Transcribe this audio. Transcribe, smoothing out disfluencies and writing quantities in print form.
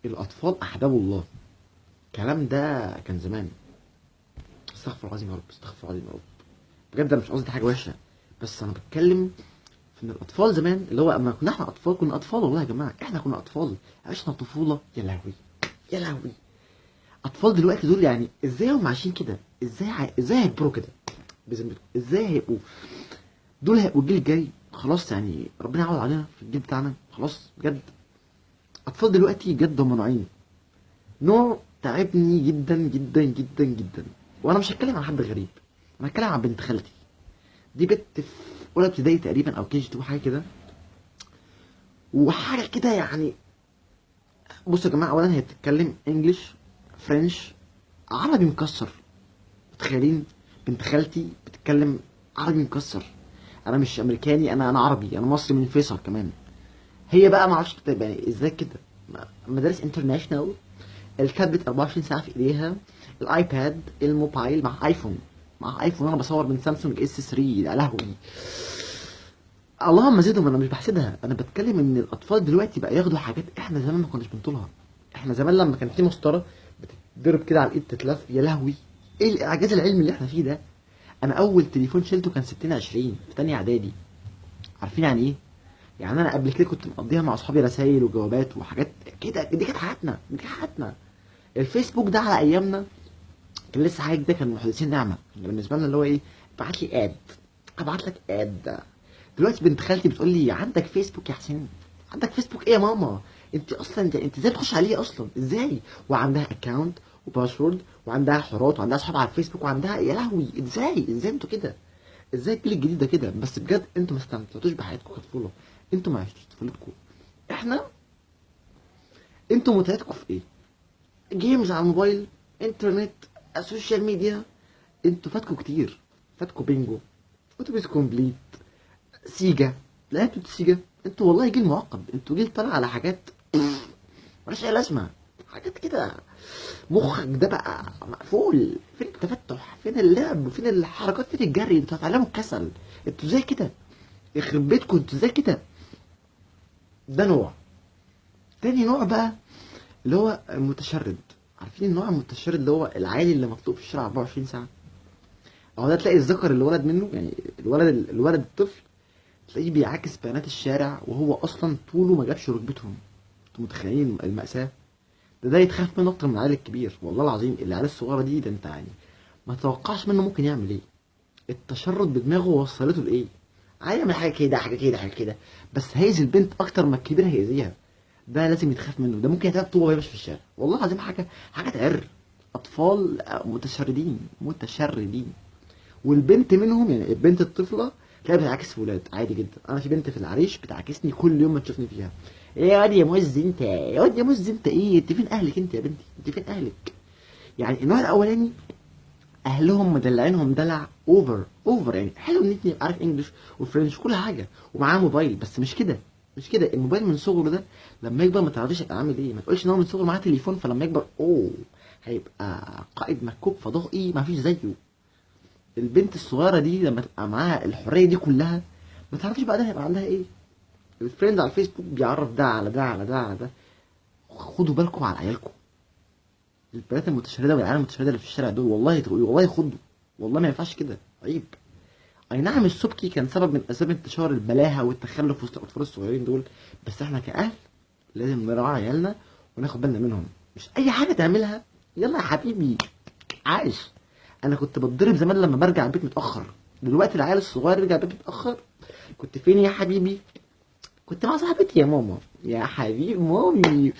الاطفال احباب الله. الكلام ده كان زمان. استغفر الله العظيم يا رب، استغفر الله العظيم يا رب. بجد انا مش قصدي حاجه وحشه، بس انا بتكلم في ان الاطفال زمان، اللي هو اما كنا احنا اطفال، كنا اطفال والله يا جماعه، احنا كنا اطفال، عشنا طفوله يا لهوي، يا لهوي. اطفال دلوقتي دول يعني ازاي هم عايشين كده؟ ازاي هيكبروا كده بذمتكم؟ ازاي هيبقوا؟ دول هيبقوا الجيل الجاي خلاص، يعني ربنا يعوض علينا في الجيل بتاعنا خلاص بجد. اطفال دلوقتي جد هم نوعين. نوع تعبني جدا جدا جدا جدا، وانا مش هتكلم عن حد غريب، انا هتكلم عن بنت خالتي. دي بنت في اولى ابتدائي تقريبا او كي جي 2 حاجه كده، وحاجه كده يعني. بصوا يا جماعه، اولا هي بتتكلم انجلش، فرنش، عربي مكسر. متخيلين؟ بنت خالتي بتتكلم عربي مكسر. انا مش امريكاني، انا عربي، انا مصري من فيصل كمان. هي بقى ما اعرفش بتبقى يعني ازاي كده. مدارس انترناشونال، التابلت 24 ساعه في ايديها، الايباد، الموبايل، مع ايفون. مع ايفون، انا بصور من سامسونج اس 3، يا لهوي. اللهم زدهم، انا مش بحسدها، انا بتكلم ان الاطفال دلوقتي بقى ياخدوا حاجات احنا زمان ما كناش بنطولها. احنا زمان لما كان في مسطره بتتضرب كده على الايد تتلف، يا لهوي، ايه الاعجاز العلمي اللي احنا فيه ده. انا اول تليفون شلته كان 6020 في تانية اعدادي. عارفين يعني ايه؟ يعني انا قبل كده كنت مقضيها مع اصحابي رسايل وجوابات وحاجات كده، دي كانت حياتنا، دي كانت حياتنا. الفيسبوك ده على ايامنا كان لسه حاجه جديده، كان محدثين نعمه بالنسبه لنا، اللي هو ايه، ابعت لي اد، ابعت لك اد. دلوقتي بنت خالتي بتقول لي عندك فيسبوك يا حسين؟ عندك فيسبوك ايه يا ماما؟ انت اصلا انت ازاي تخش عليه اصلا؟ ازاي؟ وعندها اكونت وباسورد وعندها حوارات وعندها اصحاب على الفيسبوك وعندها، يا لهوي، ازاي انتوا كده؟ ازاي الجيل الجديد ده كده؟ بس بجد انتوا ما استمتعتوش بحياتكم كطفوله، انتوا ما عشتوش طفولتكم. احنا، انتوا متعتكم في ايه؟ جيمز على الموبايل، انترنت، السوشيال ميديا. انتوا فاتكوا كتير، فاتكوا بينجو، اتوبيس كومبليت، سيجا. لعبتوا سيجا؟ انتوا والله جيل معقد، انتوا جيل طالع على حاجات ملهاش اي لازمه، حاجات كده. مخك ده بقى مقفول. فين التفتح؟ فين اللعب؟ فين الحركات؟ فين الجري؟ انتوا هتعلموا الكسل. انتوا ازاي كده؟ يخرب بيتكم، انتوا ازاي كده؟ ده نوع. تاني نوع بقى اللي هو المتشرد. عارفين النوع المتشرد اللي هو العالي اللي مطلوب في الشارع 24 ساعه؟ اهو ده تلاقي الذكر اللي ولد منه، يعني الولد الطفل، تلاقيه بيعاكس بيانات الشارع وهو اصلا طوله ما جابش ركبتهم. انتوا متخيلين المأساة؟ ده يتخاف منه اكتر من العيال الكبير، والله العظيم. العيال الصغيرة دي، ده انت يعني ما تتوقعش منه ممكن يعمل ايه. التشرد بدماغه وصلته لايه؟ عايز يعمل حاجة كده، حاجة كده، حاجة كده، بس هيأذي البنت اكتر ما الكبير هيأذيها. ده لازم يتخاف منه، ده ممكن يتعب طوبة وهي ماشية في الشارع، والله العظيم. حاجة تعر. اطفال متشردين. والبنت منهم، يعني البنت الطفله تلاقيها بتعاكس في ولاد عادي جدا. انا في بنت في العريش بتعاكسني كل يوم ما تشوفني فيها. ايه يا واد يا مز انت، يا واد يا مز انت، ايه انت فين اهلك انت يا بنتي؟ انت فين اهلك؟ يعني النوع الاولاني اهلهم مدلعينهم دلع اوفر. يعني حلو ان انت يبقى عارف انجلش وفرنش وكل حاجه ومعاه موبايل، بس مش كده الموبايل من صغره ده. لما يكبر ما تعرفيش هيبقى عامل ايه. ما تقولش ان هو من صغره معاه تليفون فلما يكبر هيبقى قائد مكوك فضائي ما فيش زيه. البنت الصغيره دي لما تبقى معاها الحريه دي كلها، ما تعرفش بقى ده هيبقى عندها ايه. الفريند على الفيسبوك بيعرف ده على ده على ده على ده. خدوا بالكم على عيالكم. البنات المتشرده والعيال المتشرده اللي في الشارع دول، والله خدوا، والله ما ينفعش كده، عيب. اي نعم السبكي كان سبب من اسباب انتشار البلاهه والتخلف وسط الاطفال الصغيرين دول، بس احنا كاهل لازم نراعي عيالنا وناخد بالنا منهم. مش اي حاجه تعملها يلا يا حبيبي عايش. انا كنت بتضرب زمان لما برجع البيت متاخر. دلوقتي العيال الصغير يرجع البيت متاخر، كنت فين يا حبيبي؟ كنت مع صاحبتي يا ماما، يا حبيبي مامي.